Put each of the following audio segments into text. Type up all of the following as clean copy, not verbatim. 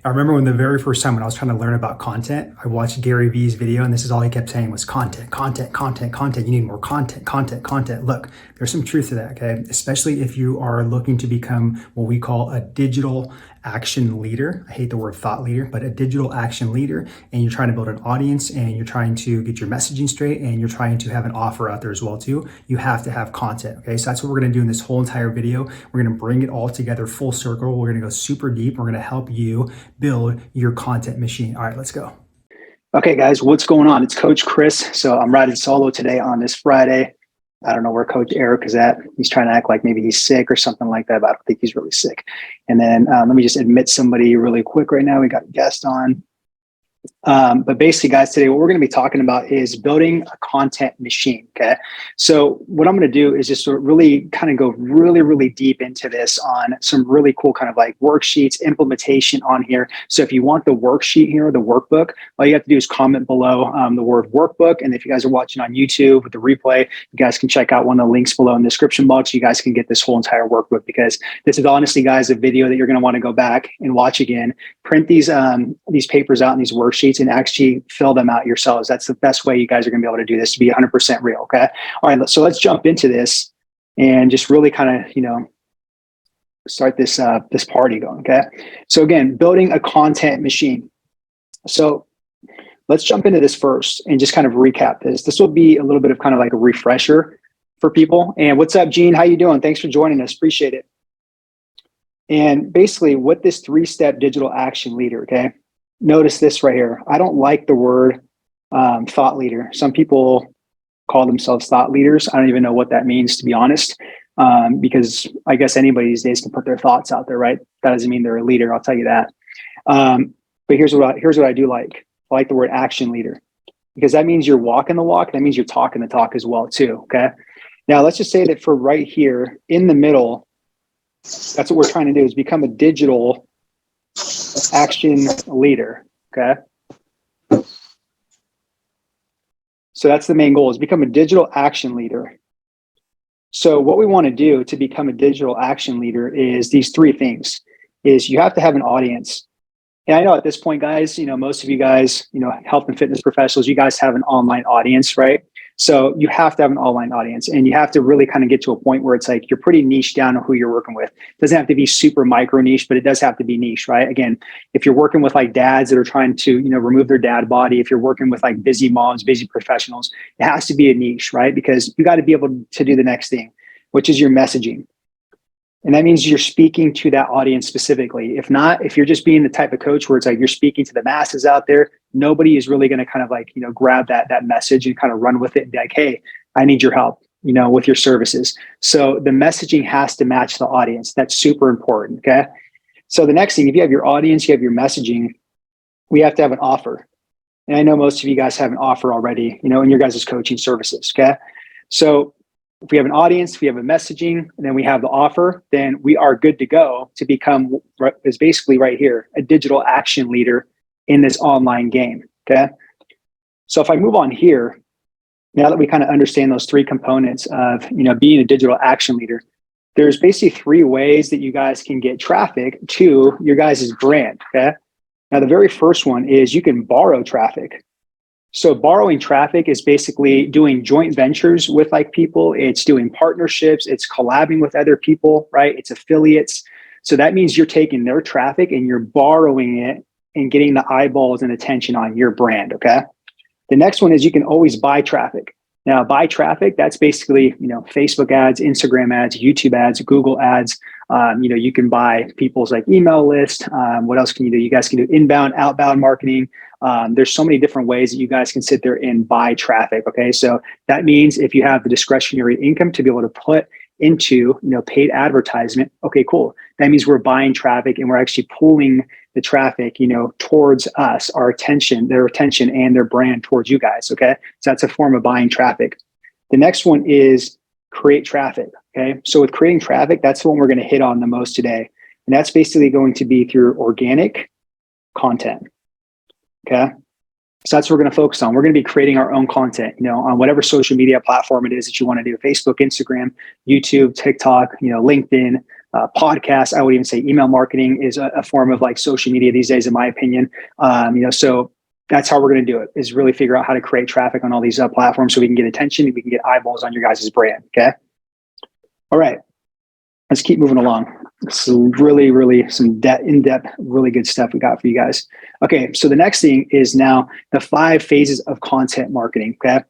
I remember when the very first time when I was trying to learn about content, I watched Gary Vee's video, and this is all he kept saying was content, content, content, content. You need more content, content, content. Look, there's some truth to that, okay? Especially if you are looking to become what we call a digital action leader. I hate the word thought leader, but a digital action leader, and you're trying to build an audience, and you're trying to get your messaging straight, and you're trying to have an offer out there as well too. You have to have content, okay? So that's what we're gonna do in this whole entire video. We're gonna bring it all together full circle. We're gonna go super deep. We're gonna help you build your content machine. All right, let's go. Okay, guys, what's going on? It's Coach Chris. So I'm riding solo today on this Friday. I don't know where Coach Eric is at. He's trying to act like maybe he's sick or something like that, but I don't think he's really sick. And then let me just admit somebody really quick right now. We got a guest on. But basically, guys, today what we're going to be talking about is building a content machine. Okay. So what I'm going to do is just sort of really kind of go really deep into this on some really cool kind of like worksheets, implementation on here. So if you want the worksheet here, the workbook, all you have to do is comment below the word workbook. And if you guys are watching on YouTube with the replay, you guys can check out one of the links below in the description box. You guys can get this whole entire workbook, because this is honestly, guys, a video that you're going to want to go back and watch again. Print these papers out and these worksheets and actually fill them out yourselves. That's the best way you guys are going to be able to do this to be 100% real. Okay. All right. So let's jump into this and just really kind of, start this party going. Okay. So again, building a content machine. So let's jump into this first and just kind of recap this. This will be a little bit of kind of like a refresher for people. And what's up, Gene? How you doing? Thanks for joining us. Appreciate it. And basically what this 3-step digital action leader, okay? Notice this right here. I don't like the word thought leader. Some people call themselves thought leaders. I don't even know what that means, to be honest, because I guess anybody these days can put their thoughts out there, right? That doesn't mean they're a leader, I'll tell you that. But here's what I do like. I like the word action leader, because that means you're walking the walk. That means you're talking the talk as well too, okay? Now, let's just say that for right here in the middle, that's what we're trying to do, is become a digital action leader, okay? So that's the main goal, is become a digital action leader. So what we want to do to become a digital action leader is these 3 things. Is you have to have an audience. And I know at this point, guys, most of you guys, health and fitness professionals, you guys have an online audience, right? So you have to have an online audience, and you have to really kind of get to a point where it's like you're pretty niche down on who you're working with. It doesn't have to be super micro niche, but it does have to be niche, right? Again, if you're working with like dads that are trying to, remove their dad body, if you're working with like busy moms, busy professionals, it has to be a niche, right? Because you got to be able to do the next thing, which is your messaging. And that means you're speaking to that audience specifically. If not, if you're just being the type of coach where it's like you're speaking to the masses out there, nobody is really going to kind of like, grab that message and kind of run with it and be like, hey, I need your help, with your services. So the messaging has to match the audience. That's super important. Okay. So the next thing, if you have your audience, you have your messaging, we have to have an offer. And I know most of you guys have an offer already, in your guys' coaching services. Okay. So if we have an audience, if we have a messaging, and then we have the offer, then we are good to go to become, is basically right here, a digital action leader in this online game, okay? So if I move on here, now that we kind of understand those 3 components of, being a digital action leader, there's basically 3 ways that you guys can get traffic to your guys' brand, okay? Now, the very first one is you can borrow traffic. So borrowing traffic is basically doing joint ventures with like people. It's doing partnerships. It's collabing with other people, right? It's affiliates. So that means you're taking their traffic and you're borrowing it and getting the eyeballs and attention on your brand, okay? The next one is you can always buy traffic. Now, buy traffic, that's basically, Facebook ads, Instagram ads, YouTube ads, Google ads. You can buy people's like email list. What else can you do? You guys can do inbound, outbound marketing. There's so many different ways that you guys can sit there and buy traffic. Okay. So that means if you have the discretionary income to be able to put into, paid advertisement. Okay, cool. That means we're buying traffic and we're actually pulling the traffic, towards us, our attention, their attention and their brand towards you guys. Okay. So that's a form of buying traffic. The next one is create traffic. Okay. So with creating traffic, that's the one we're going to hit on the most today. And that's basically going to be through organic content. Okay. So that's what we're going to focus on. We're going to be creating our own content, on whatever social media platform it is that you want to do: Facebook, Instagram, YouTube, TikTok, LinkedIn, podcasts. I would even say email marketing is a form of like social media these days, in my opinion. So that's how we're going to do it, is really figure out how to create traffic on all these platforms so we can get attention and we can get eyeballs on your guys' brand. Okay. All right. Let's keep moving along. This is really, really some in-depth, really good stuff we got for you guys. Okay. So the next thing is now the 5 phases of content marketing. Okay.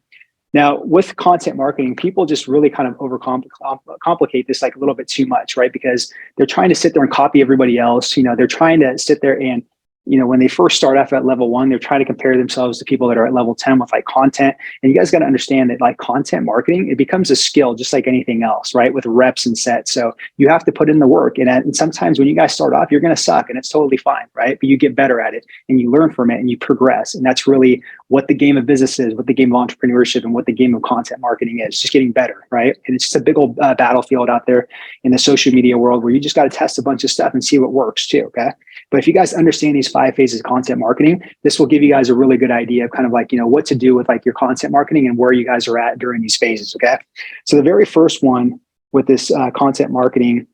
Now, with content marketing, people just really kind of overcomplicate this like a little bit too much, right? Because they're trying to sit there and copy everybody else. They're trying to sit there and, when they first start off at level 1, they're trying to compare themselves to people that are at level 10 with like content. And you guys got to understand that like content marketing, it becomes a skill just like anything else, right? With reps and sets. So you have to put in the work. And sometimes when you guys start off, you're going to suck and it's totally fine, right? But you get better at it and you learn from it and you progress. And that's really what the game of business is, what the game of entrepreneurship and what the game of content marketing is, just getting better, right? And it's just a big old battlefield out there in the social media world where you just got to test a bunch of stuff and see what works too, okay? But if you guys understand these 5 phases of content marketing, this will give you guys a really good idea of kind of like, what to do with like your content marketing and where you guys are at during these phases, okay? So the very first one with this content marketing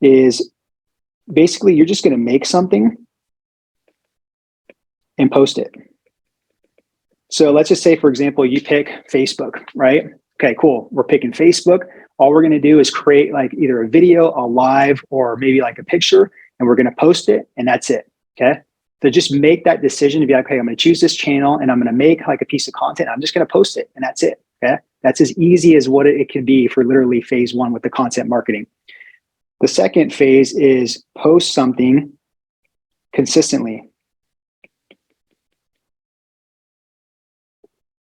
is basically you're just going to make something and post it. So let's just say, for example, you pick Facebook, right? Okay, cool. We're picking Facebook. All we're going to do is create like either a video, a live, or maybe like a picture, and we're going to post it, and that's it. Okay. So just make that decision to be like, okay, I'm going to choose this channel and I'm going to make like a piece of content. I'm just going to post it, and that's it. Okay. That's as easy as what it can be for literally phase 1 with the content marketing. The second phase is post something consistently.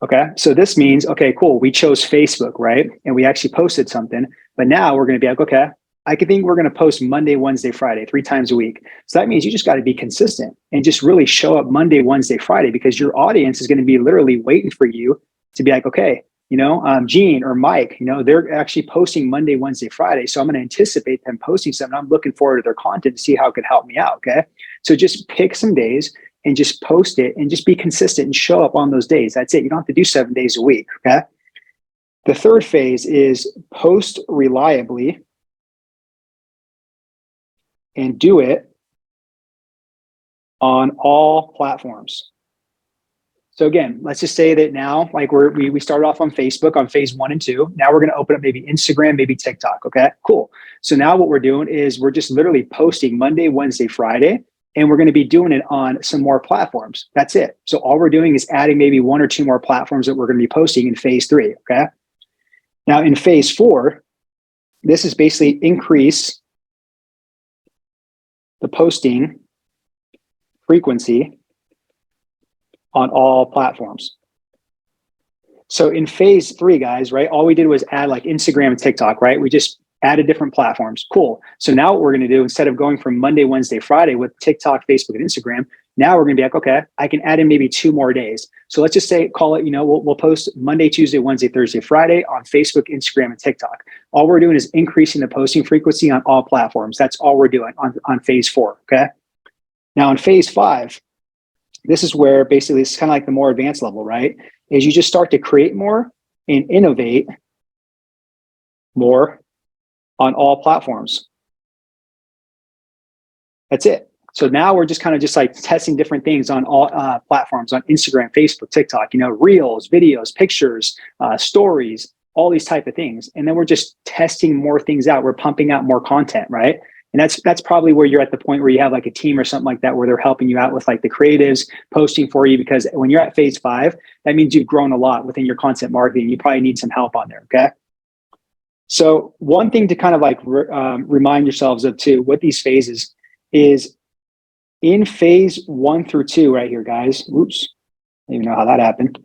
Okay. So this means, okay, cool. We chose Facebook, right? And we actually posted something, but now we're going to be like, okay, I could think we're going to post Monday, Wednesday, Friday, 3 times a week. So that means you just got to be consistent and just really show up Monday, Wednesday, Friday, because your audience is going to be literally waiting for you to be like, okay, Gene or Mike, they're actually posting Monday, Wednesday, Friday. So I'm going to anticipate them posting something. I'm looking forward to their content to see how it could help me out. Okay. So just pick some days and just post it and just be consistent and show up on those days. That's it. You don't have to do 7 days a week. Okay. The third phase is post reliably and do it on all platforms. So again, let's just say that now, like we started off on Facebook on phase 1 and 2. Now we're going to open up maybe Instagram, maybe TikTok. Okay, cool. So now what we're doing is we're just literally posting Monday, Wednesday, Friday, and we're going to be doing it on some more platforms. That's it. So all we're doing is adding maybe 1 or 2 more platforms that we're going to be posting in phase 3. Okay. Now in phase 4, this is basically increase the posting frequency on all platforms. So in phase 3, guys, right, all we did was add like Instagram and TikTok, right? We just added different platforms. Cool. So now what we're going to do, instead of going from Monday, Wednesday, Friday with TikTok, Facebook, and Instagram, now we're going to be like, okay, I can add in maybe 2 more days. So let's just say, call it, we'll post Monday, Tuesday, Wednesday, Thursday, Friday on Facebook, Instagram, and TikTok. All we're doing is increasing the posting frequency on all platforms. That's all we're doing on phase 4. Okay. Now in phase 5, this is where basically it's kind of like the more advanced level, right? Is you just start to create more and innovate more on all platforms. That's it. So now we're just kind of just like testing different things on all platforms, on Instagram, Facebook, TikTok, reels, videos, pictures, stories, all these type of things. And then we're just testing more things out. We're pumping out more content, right? And that's probably where you're at the point where you have like a team or something like that, where they're helping you out with like the creatives posting for you, because when you're at phase 5, that means you've grown a lot within your content marketing. You probably need some help on there. Okay. So one thing to kind of like remind yourselves of too, with these phases is in phase 1 through 2 right here, guys. Oops. I don't even know how that happened.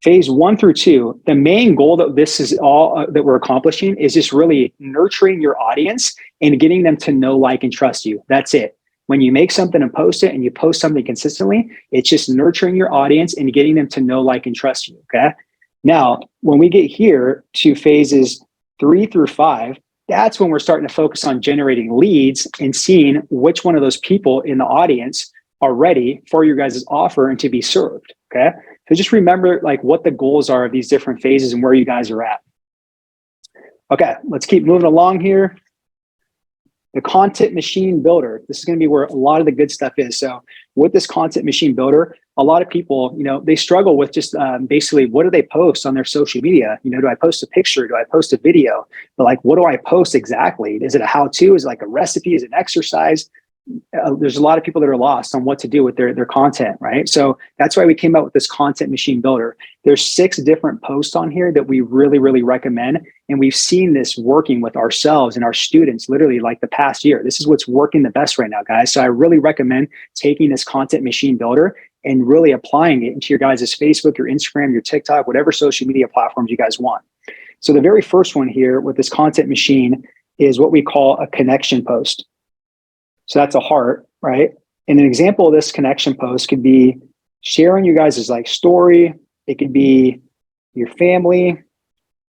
Phase 1 through 2, the main goal that this is all that we're accomplishing is just really nurturing your audience and getting them to know, like, and trust you. That's it. When you make something and post it and you post something consistently, it's just nurturing your audience and getting them to know, like, and trust you. Okay. Now, when we get here to phases 3 through 5, that's when we're starting to focus on generating leads and seeing which one of those people in the audience are ready for your guys' offer and to be served. Okay. So just remember like what the goals are of these different phases and where you guys are at. Okay, let's keep moving along here. The content machine builder. This is going to be where a lot of the good stuff is. So with this content machine builder, a lot of people, they struggle with just basically what do they post on their social media? Do I post a picture? Do I post a video? But like, what do I post exactly? Is it a how-to? Is it like a recipe? Is it an exercise? There's a lot of people that are lost on what to do with their content, right? So that's why we came out with this content machine builder. There's 6 different posts on here that we really, really recommend. And we've seen this working with ourselves and our students literally like the past year. This is what's working the best right now, guys. So I really recommend taking this content machine builder and really applying it into your guys' Facebook, your Instagram, your TikTok, whatever social media platforms you guys want. So the very first one here with this content machine is what we call a connection post. So that's a heart, right? And an example of this connection post could be sharing you guys' like story. It could be your family,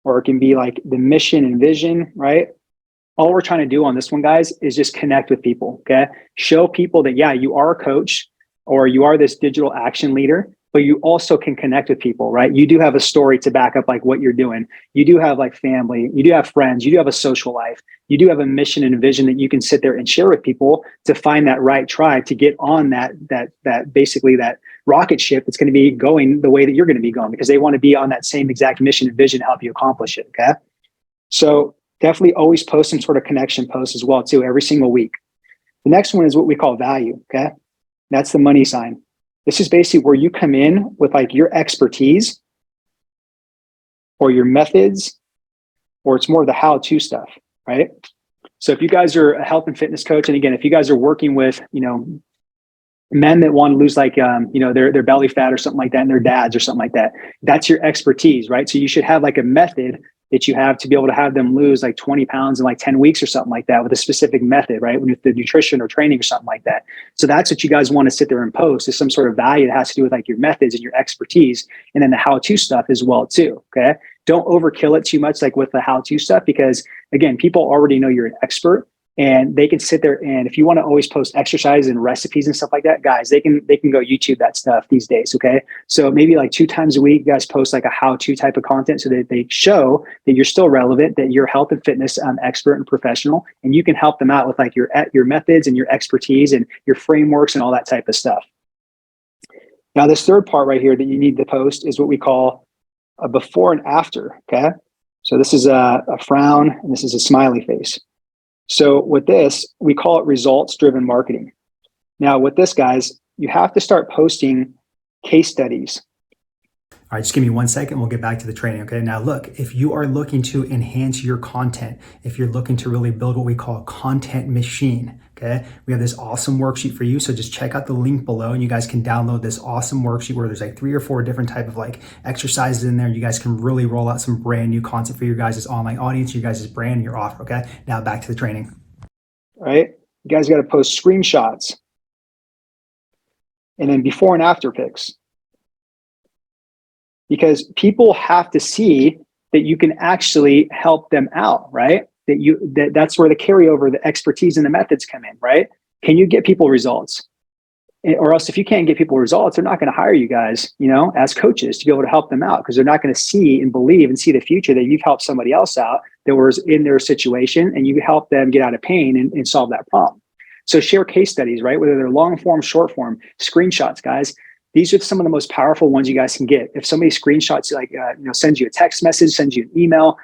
or it can be like the mission and vision, right? All we're trying to do on this one, guys, is just connect with people, okay? Show people that, yeah, you are a coach or you are this digital action leader, but you also can connect with people, right? You do have a story to back up like what you're doing. You do have like family, you do have friends, you do have a social life, you do have a mission and a vision that you can sit there and share with people to find that right tribe to get on that basically that rocket ship that's going to be going the way that you're going to be going, because they want to be on that same exact mission and vision to help you accomplish it, okay? So definitely always post some sort of connection post as well too, every single week. The next one is what we call value, okay? That's the money sign. This is basically where you come in with like your expertise or your methods, or it's more of the how-to stuff, right? So if you guys are a health and fitness coach, and again, if you guys are working with, men that want to lose like, their belly fat or something like that, and their dads or something like that, that's your expertise, right? So you should have like a method that you have to be able to have them lose like 20 pounds in like 10 weeks or something like that with a specific method, right? With the nutrition or training or something like that. So that's what you guys want to sit there and post, is some sort of value that has to do with like your methods and your expertise, and then the how-to stuff as well too, okay? Don't overkill it too much like with the how-to stuff, because again, people already know you're an expert, and they can sit there, and if you want to always post exercises and recipes and stuff like that, guys, they can go YouTube that stuff these days, okay? So maybe like 2 times a week, you guys post like a how-to type of content so that they show that you're still relevant, that you're health and fitness expert and professional, and you can help them out with like your methods and your expertise and your frameworks and all that type of stuff. Now, this third part right here that you need to post is what we call a before and after, okay? So this is a frown, and this is a smiley face. So with this, we call it results-driven marketing. Now with this, guys, you have to start posting case studies. All right, just give me 1 second. We'll get back to the training, okay? Now look, if you are looking to enhance your content, if you're looking to really build what we call a content machine, okay? We have this awesome worksheet for you. So just check out the link below, and you guys can download this awesome worksheet where there's like 3 or 4 different type of like exercises in there. You guys can really roll out some brand new content for your guys' online audience, your guys' brand, and your offer, okay? Now back to the training. All right, you guys got to post screenshots and then before and after pics, because people have to see that you can actually help them out, right? That's where the carryover, the expertise and the methods come in, right? Can you get people results? Or else if you can't get people results, they're not going to hire you guys, as coaches to be able to help them out, because they're not going to see and believe and see the future that you've helped somebody else out that was in their situation, and you help them get out of pain and solve that problem. So share case studies, right? Whether they're long form, short form, screenshots, guys. These are some of the most powerful ones you guys can get. If somebody screenshots, sends you a text message, sends you an email,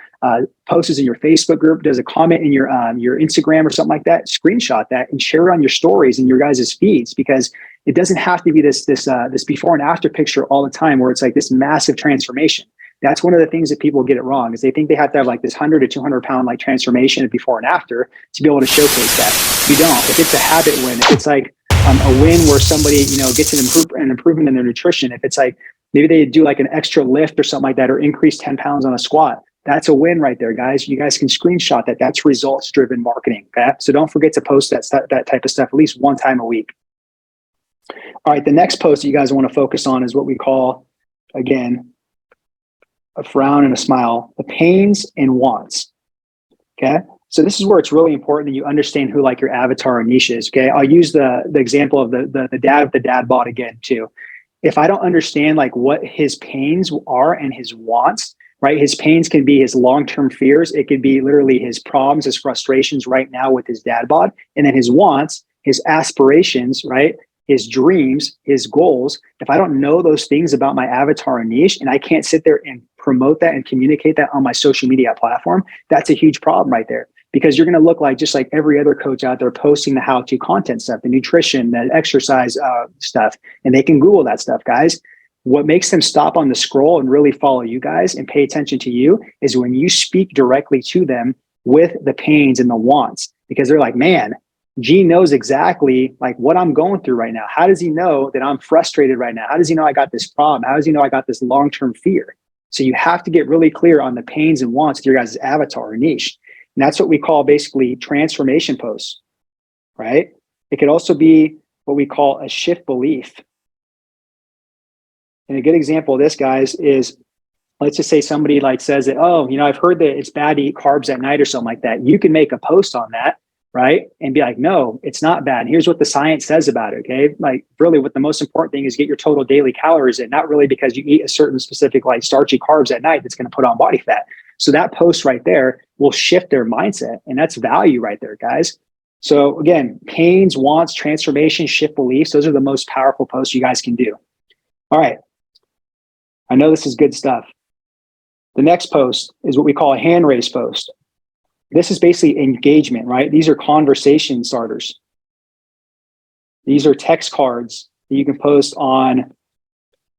posts in your Facebook group, does a comment in your Instagram or something like that, screenshot that and share it on your stories and your guys' feeds, because it doesn't have to be this before and after picture all the time where it's like this massive transformation. That's one of the things that people get it wrong, is they think they have to have like this 100 to 200 pound like transformation before and after to be able to showcase that. You don't. If it's a habit win, if it's like a win where somebody, gets an improvement in their nutrition. If it's like, maybe they do like an extra lift or something like that, or increase 10 pounds on a squat, that's a win right there, guys. You guys can screenshot that. That's results-driven marketing, okay? So don't forget to post that type of stuff at least 1 time a week. All right, the next post that you guys want to focus on is what we call, again, a frown and a smile, the pains and wants, okay? So this is where it's really important that you understand who like your avatar or niche is, okay? I'll use the example of the dad with the dad bod again too. If I don't understand like what his pains are and his wants, right? His pains can be his long-term fears. It could be literally his problems, his frustrations right now with his dad bod, and then his wants, his aspirations, right? His dreams, his goals. If I don't know those things about my avatar and niche, and I can't sit there and promote that and communicate that on my social media platform, that's a huge problem right there. Because you're going to look like just like every other coach out there posting the how-to content stuff, the nutrition, the exercise stuff, and they can Google that stuff, guys. What makes them stop on the scroll and really follow you guys and pay attention to you is when you speak directly to them with the pains and the wants, because they're like, man, Gene knows exactly like what I'm going through right now. How does he know that I'm frustrated right now? How does he know I got this problem? How does he know I got this long-term fear? So you have to get really clear on the pains and wants of your guys' avatar or niche. And that's what we call basically transformation posts, right? It could also be what we call a shift belief. And a good example of this, guys, is let's just say somebody like says that, oh, I've heard that it's bad to eat carbs at night or something like that. You can make a post on that, right? And be like, no, it's not bad. Here's what the science says about it, okay? Like really what the most important thing is get your total daily calories in, not really because you eat a certain specific like starchy carbs at night that's going to put on body fat. So that post right there will shift their mindset, and that's value right there, guys. So again, pains, wants, transformation, shift beliefs, those are the most powerful posts you guys can do. All right. I know this is good stuff. The next post is what we call a hand raise post. This is basically engagement, right? These are conversation starters. These are text cards that you can post on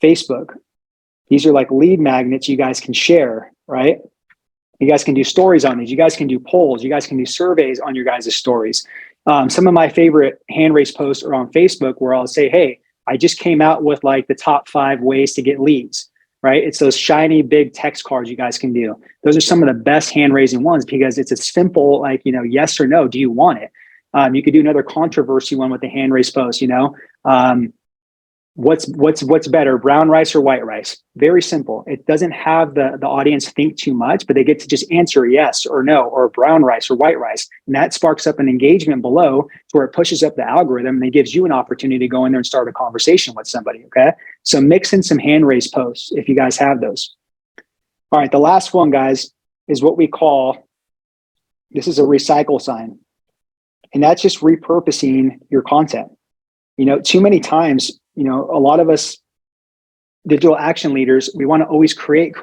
Facebook. These are like lead magnets you guys can share, right? You guys can do stories on these. You guys can do polls. You guys can do surveys on your guys' stories. Some of my favorite hand raise posts are on Facebook where I'll say, hey, I just came out with like the top 5 ways to get leads, right? It's those shiny, big text cards you guys can do. Those are some of the best hand raising ones because it's a simple, like, yes or no, do you want it? You could do another controversy one with the hand raise post, what's better, brown rice or white rice? Very simple. It doesn't have the audience think too much, but they get to just answer yes or no, or brown rice or white rice. And that sparks up an engagement below to where it pushes up the algorithm and it gives you an opportunity to go in there and start a conversation with somebody, okay? So mix in some hand raise posts if you guys have those. All right, the last one, guys, is what we call, this is a recycle sign. And that's just repurposing your content. Too many times, a lot of us digital action leaders, we want to always create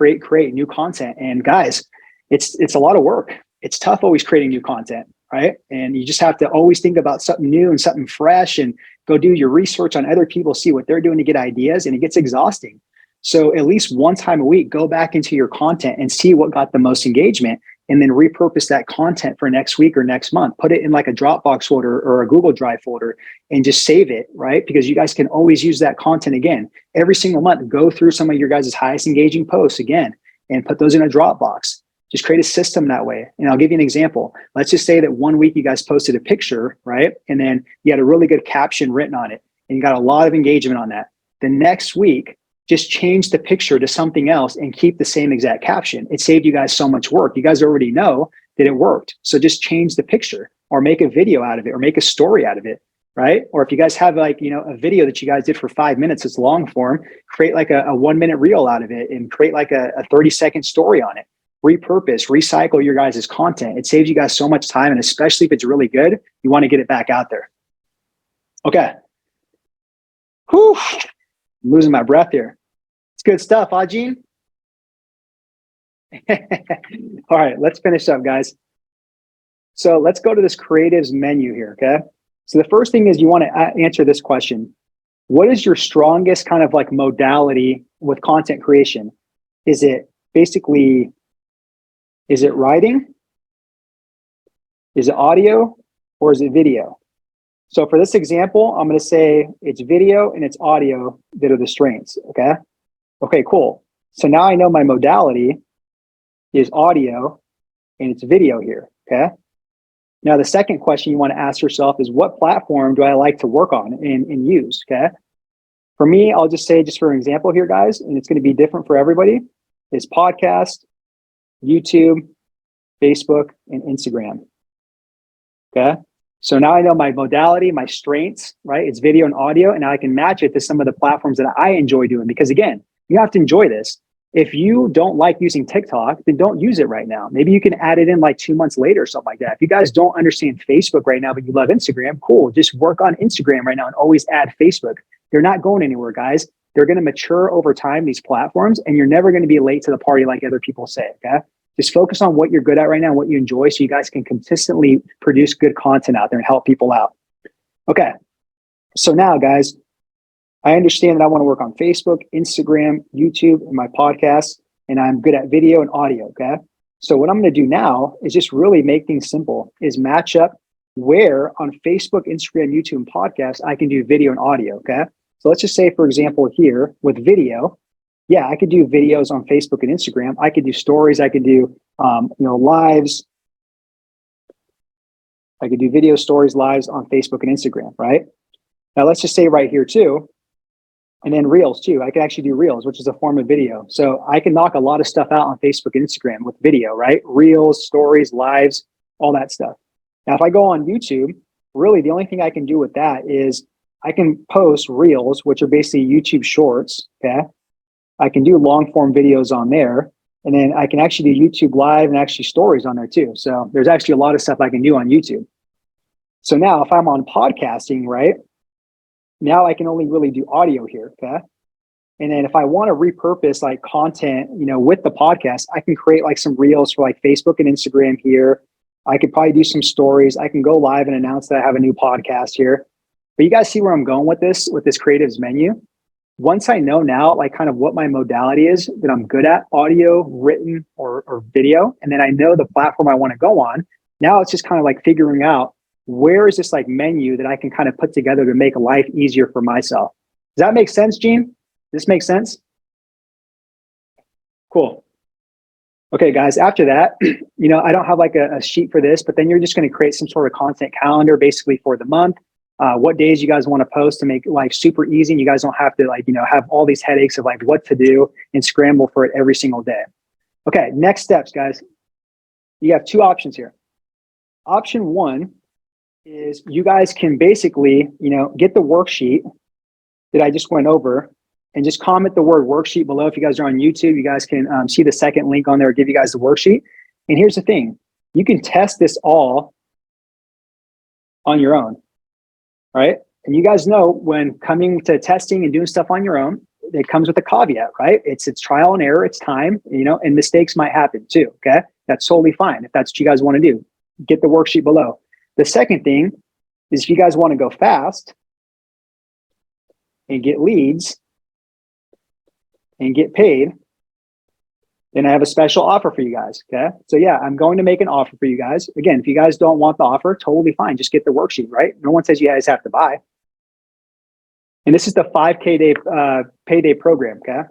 new content. And guys, it's a lot of work. It's tough always creating new content, right? And you just have to always think about something new and something fresh and go do your research on other people, see what they're doing to get ideas, and it gets exhausting. So at least one time a week, go back into your content and see what got the most engagement and then repurpose that content for next week or next month. Put it in like a Dropbox folder or a Google Drive folder and just save it, right? Because you guys can always use that content again. Every single month, go through some of your guys' highest engaging posts again and put those in a Dropbox. Just create a system that way. And I'll give you an example. Let's just say that one week you guys posted a picture, right? And then you had a really good caption written on it and you got a lot of engagement on that. The next week, just change the picture to something else and keep the same exact caption. It saved you guys so much work. You guys already know that it worked. So just change the picture or make a video out of it or make a story out of it, right? Or if you guys have like, a video that you guys did for 5 minutes, it's long form, create like a 1 minute reel out of it and create like a 30-second story on it. Repurpose, recycle your guys' content. It saves you guys so much time. And especially if it's really good, you want to get it back out there. Okay. Whew. I'm losing my breath here. It's good stuff, huh, Gene? All right, let's finish up, guys. So let's go to this creatives menu here, okay? So the first thing is you want to answer this question. What is your strongest kind of like modality with content creation? Is it writing? Is it audio? Or is it video? So for this example, I'm going to say it's video and it's audio that are the strengths, okay? Okay, cool. So now I know my modality is audio and it's video here, okay? Now the second question you want to ask yourself is what platform do I like to work on and use, okay? For me, I'll just say, just for an example here, guys, and it's going to be different for everybody, is podcast, YouTube, Facebook, and Instagram, okay? So now I know my modality, my strengths, right? It's video and audio, and now I can match it to some of the platforms that I enjoy doing because again, you have to enjoy this. If you don't like using TikTok, then don't use it right now. Maybe you can add it in like 2 months later or something like that. If you guys don't understand Facebook right now, but you love Instagram, cool. Just work on Instagram right now and always add Facebook. They're not going anywhere, guys. They're going to mature over time, these platforms, and you're never going to be late to the party like other people say, okay? Just focus on what you're good at right now, what you enjoy, so you guys can consistently produce good content out there and help people out. Okay, so now, guys, I understand that I want to work on Facebook, Instagram, YouTube, and my podcast, and I'm good at video and audio, okay? So what I'm going to do now is just really make things simple, is match up where on Facebook, Instagram, YouTube, and podcast, I can do video and audio, okay? So let's just say, for example, here with video, yeah, I could do videos on Facebook and Instagram. I could do stories. I could do, lives. I could do video stories, lives on Facebook and Instagram, right? Now, let's just say right here too, and then reels too. I can actually do reels, which is a form of video. So I can knock a lot of stuff out on Facebook and Instagram with video, right? Reels, stories, lives, all that stuff. Now, if I go on YouTube, really the only thing I can do with that is I can post reels, which are basically YouTube shorts, okay? I can do long form videos on there, and then I can actually do YouTube live and actually stories on there too. So there's actually a lot of stuff I can do on YouTube. So now if I'm on podcasting, right, now I can only really do audio here, okay? And then if I want to repurpose like content, with the podcast, I can create like some reels for like Facebook and Instagram here. I could probably do some stories. I can go live and announce that I have a new podcast here. But you guys see where I'm going with this creatives menu? Once I know now, like kind of what my modality is that I'm good at, audio, written, or video, and then I know the platform I want to go on, now it's just kind of like figuring out where is this like menu that I can kind of put together to make life easier for myself. Does that make sense, Gene? Does this make sense? Cool. Okay, guys, after that, I don't have like a sheet for this, but then you're just going to create some sort of content calendar basically for the month. What days you guys want to post to make life super easy, and you guys don't have to have all these headaches of like what to do and scramble for it every single day. Okay, next steps, guys. You have two options here. Option one is you guys can basically, get the worksheet that I just went over and just comment the word worksheet below. If you guys are on YouTube, you guys can see the second link on there, give you guys the worksheet. And here's the thing, you can test this all on your own. Right? And you guys know when coming to testing and doing stuff on your own, it comes with a caveat, right? It's trial and error, it's time, and mistakes might happen too, okay? That's totally fine if that's what you guys want to do. Get the worksheet below. The second thing is if you guys want to go fast and get leads and get paid, then I have a special offer for you guys, okay? So yeah, I'm going to make an offer for you guys. Again, if you guys don't want the offer, totally fine. Just get the worksheet, right? No one says you guys have to buy. And this is the 5K day payday program, okay?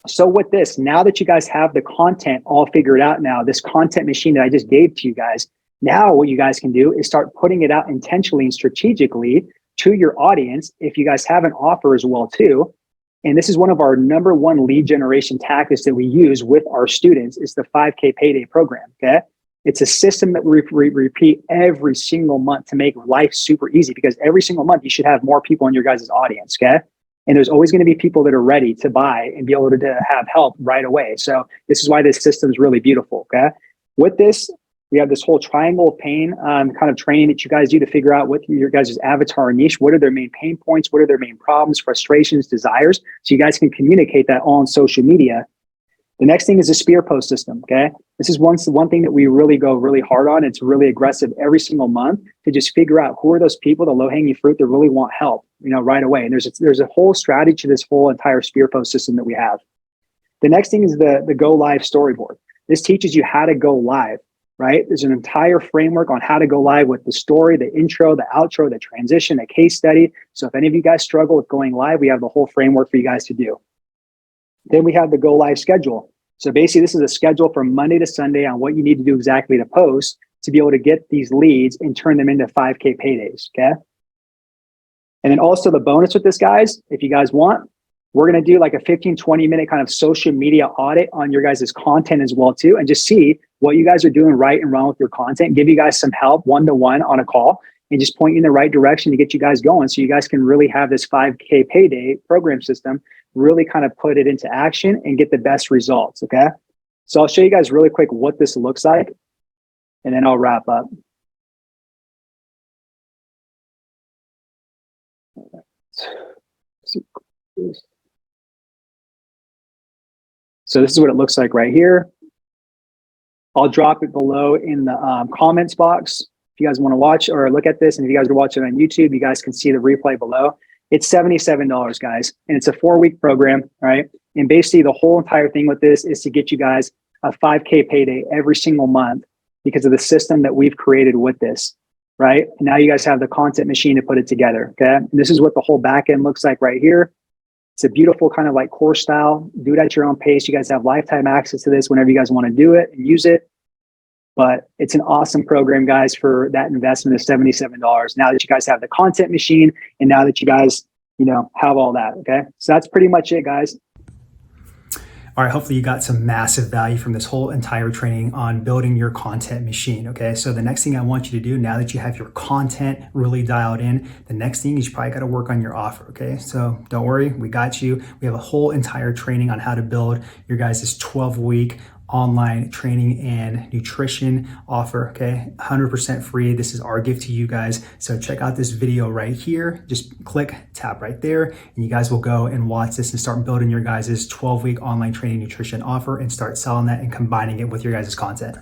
So with this, now that you guys have the content all figured out now, this content machine that I just gave to you guys, now what you guys can do is start putting it out intentionally and strategically to your audience. If you guys have an offer as well too, and this is one of our number one lead generation tactics that we use with our students, is the 5K payday program, okay? It's a system that we repeat every single month to make life super easy, because every single month you should have more people in your guys' audience, okay? And there's always going to be people that are ready to buy and be able to have help right away. So this is why this system is really beautiful, okay? With this, we have this whole triangle of pain kind of training that you guys do to figure out what your guys' avatar niche, what are their main pain points, what are their main problems, frustrations, desires, so you guys can communicate that all on social media. The next thing is the spear post system, okay? This is one thing that we really go really hard on. It's really aggressive every single month to just figure out who are those people, the low-hanging fruit that really want help, right away. And there's a whole strategy to this whole entire spear post system that we have. The next thing is the go live storyboard. This teaches you how to go live. Right? There's an entire framework on how to go live with the story, the intro, the outro, the transition, the case study. So if any of you guys struggle with going live, we have the whole framework for you guys to do. Then we have the go live schedule. So basically this is a schedule from Monday to Sunday on what you need to do exactly to post to be able to get these leads and turn them into 5K paydays, okay? And then also the bonus with this, guys, if you guys want, we're going to do like a 15, 20 minute kind of social media audit on your guys' content as well too, and just see what you guys are doing right and wrong with your content, give you guys some help one-to-one on a call, and just point you in the right direction to get you guys going so you guys can really have this 5K payday program system, really kind of put it into action and get the best results, okay? So I'll show you guys really quick what this looks like, and then I'll wrap up. So this is what it looks like right here. I'll drop it below in the comments box. If you guys want to watch or look at this, and if you guys are watching on YouTube, you guys can see the replay below. It's $77, guys, and it's a 4-week program, right? And basically the whole entire thing with this is to get you guys a 5K payday every single month because of the system that we've created with this, right? And now you guys have the content machine to put it together, okay? And this is what the whole back end looks like right here. It's a beautiful kind of like course style. Do it at your own pace. You guys have lifetime access to this whenever you guys want to do it and use it. But it's an awesome program, guys, for that investment of $77. Now that you guys have the content machine and now that you guys, have all that, okay? So that's pretty much it, guys. All right, hopefully you got some massive value from this whole entire training on building your content machine, okay? So the next thing I want you to do, now that you have your content really dialed in, the next thing is you probably got to work on your offer, okay? So don't worry, we got you. We have a whole entire training on how to build your guys' 12-week online training and nutrition offer, okay? 100% free. This is our gift to you guys. So check out this video right here. Just click, tap right there, and you guys will go and watch this and start building your guys' 12-week online training nutrition offer and start selling that and combining it with your guys' content.